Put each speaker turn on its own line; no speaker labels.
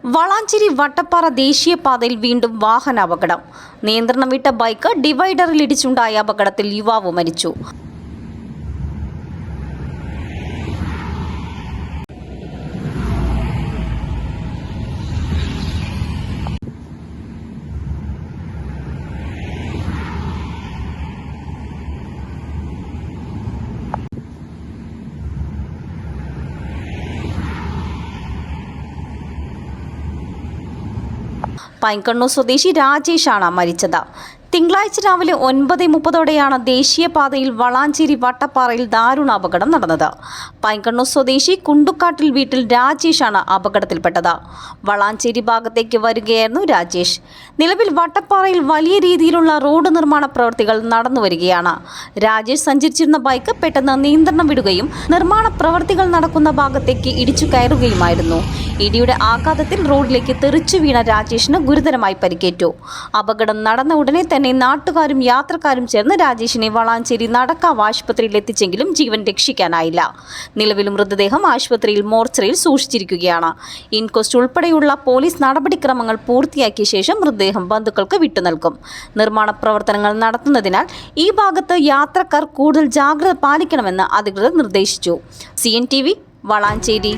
വളാഞ്ചേരി വട്ടപ്പാറ ദേശീയപാതയിൽ വീണ്ടും വാഹനാപകടം. നിയന്ത്രണം വിട്ട ബൈക്ക് ഡിവൈഡറിലിടിച്ചുണ്ടായ അപകടത്തിൽ യുവാവ് മരിച്ചു. പൈങ്കണ്ണൂർ സ്വദേശി രാജേഷാണ് മരിച്ചത്. തിങ്കളാഴ്ച രാവിലെ 9:30 ദേശീയപാതയിൽ വളാഞ്ചേരി വട്ടപ്പാറയിൽ ദാരുണ അപകടം നടന്നത്. പൈങ്കണ്ണൂർ സ്വദേശി കുണ്ടുക്കാട്ടിൽ വീട്ടിൽ രാജേഷാണ് അപകടത്തിൽപ്പെട്ടത്. വളാഞ്ചേരി ഭാഗത്തേക്ക് വരികയായിരുന്നു രാജേഷ്. നിലവിൽ വട്ടപ്പാറയിൽ വലിയ രീതിയിലുള്ള റോഡ് നിർമ്മാണ പ്രവൃത്തികൾ നടന്നുവരികയാണ്. രാജേഷ് സഞ്ചരിച്ചിരുന്ന ബൈക്ക് പെട്ടെന്ന് നിയന്ത്രണം വിടുകയും നിർമ്മാണ പ്രവൃത്തികൾ നടക്കുന്ന ഭാഗത്തേക്ക് ഇടിച്ചു കയറുകയുമായിരുന്നു. ഇടിയുടെ ആഘാതത്തിൽ റോഡിലേക്ക് തെറിച്ചു വീണ രാജേഷിന് ഗുരുതരമായി പരിക്കേറ്റു. അപകടം നടന്ന ഉടനെ തന്നെ നാട്ടുകാരും യാത്രക്കാരും ചേർന്ന് രാജേഷിനെ വളാഞ്ചേരി നടക്കാവ് ആശുപത്രിയിൽ എത്തിച്ചെങ്കിലും ജീവൻ രക്ഷിക്കാനായില്ല. നിലവിൽ മൃതദേഹം ആശുപത്രിയിൽ മോർച്ചറിയിൽ സൂക്ഷിച്ചിരിക്കുകയാണ്. ഇൻക്വസ്റ്റ് ഉൾപ്പെടെയുള്ള പോലീസ് നടപടിക്രമങ്ങൾ പൂർത്തിയാക്കിയ ശേഷം മൃതദേഹം ബന്ധുക്കൾക്ക് വിട്ടുനൽകും. നിർമ്മാണ പ്രവർത്തനങ്ങൾ നടത്തുന്നതിനാൽ ഈ ഭാഗത്ത് യാത്രക്കാർ കൂടുതൽ ജാഗ്രത പാലിക്കണമെന്ന് അധികൃതർ നിർദ്ദേശിച്ചു. CNTV വളാഞ്ചേരി.